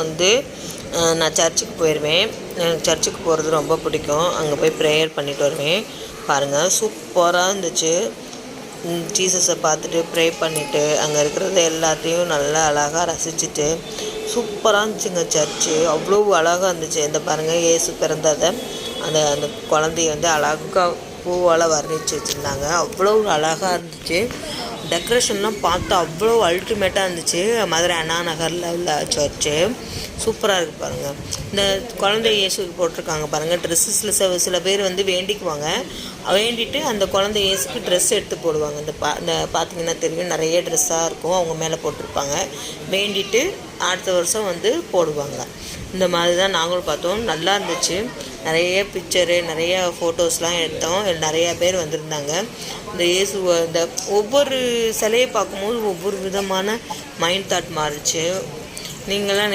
வந்து நான் சர்ச்சுக்கு போயிடுவேன். எனக்கு சர்ச்சுக்கு போகிறது ரொம்ப பிடிக்கும். அங்கே போய் ப்ரேயர் பண்ணிட்டு வருவேன். பாருங்கள், சூப்பராக இருந்துச்சு. ஜீசஸை பார்த்துட்டு ப்ரே பண்ணிவிட்டு அங்கே இருக்கிறது எல்லாத்தையும் நல்லா அழகாக ரசிச்சுட்டு சூப்பராக இருந்துச்சுங்க சர்ச்சு. அவ்வளோ அழகாக இருந்துச்சு. இந்த பாருங்கள், இயேசு பிறந்ததை அந்த அந்த குழந்தைய வந்து அழகாக பூவால் வர்ணித்து வச்சுருந்தாங்க. அவ்வளோ அழகாக இருந்துச்சு. டெக்கரேஷன்லாம் பார்த்து அவ்வளோ அல்டிமேட்டாக இருந்துச்சு. மதுரை அண்ணா நகரில் உள்ள சர்ச்சு சூப்பராக இருக்குது பாருங்கள். இந்த குழந்தை இயேசுக்கு போட்டிருக்காங்க பாருங்கள் ட்ரெஸ்ஸஸில் சில பேர் வந்து வேண்டிக்குவாங்க. வேண்டிட்டு அந்த குழந்தை இயேசுக்கு ட்ரெஸ் எடுத்து போடுவாங்க. இந்த பார்த்தீங்கன்னா தெரியும், நிறைய ட்ரெஸ்ஸாக இருக்கும், அவங்க மேலே போட்டிருப்பாங்க. வேண்டிட்டு அடுத்த வருஷம் வந்து போடுவாங்க. இந்த மாதிரி தான் நாங்களும் பார்த்தோம். நல்லா இருந்துச்சு. நிறைய பிக்சரு, நிறைய ஃபோட்டோஸ்லாம் எடுத்தோம். நிறையா பேர் வந்திருந்தாங்க. இந்த இயேசுவை இந்த ஒவ்வொரு சிலையை பார்க்கும்போது ஒவ்வொரு விதமான மைண்ட் தாட் மாறிச்சு. நீங்களாம்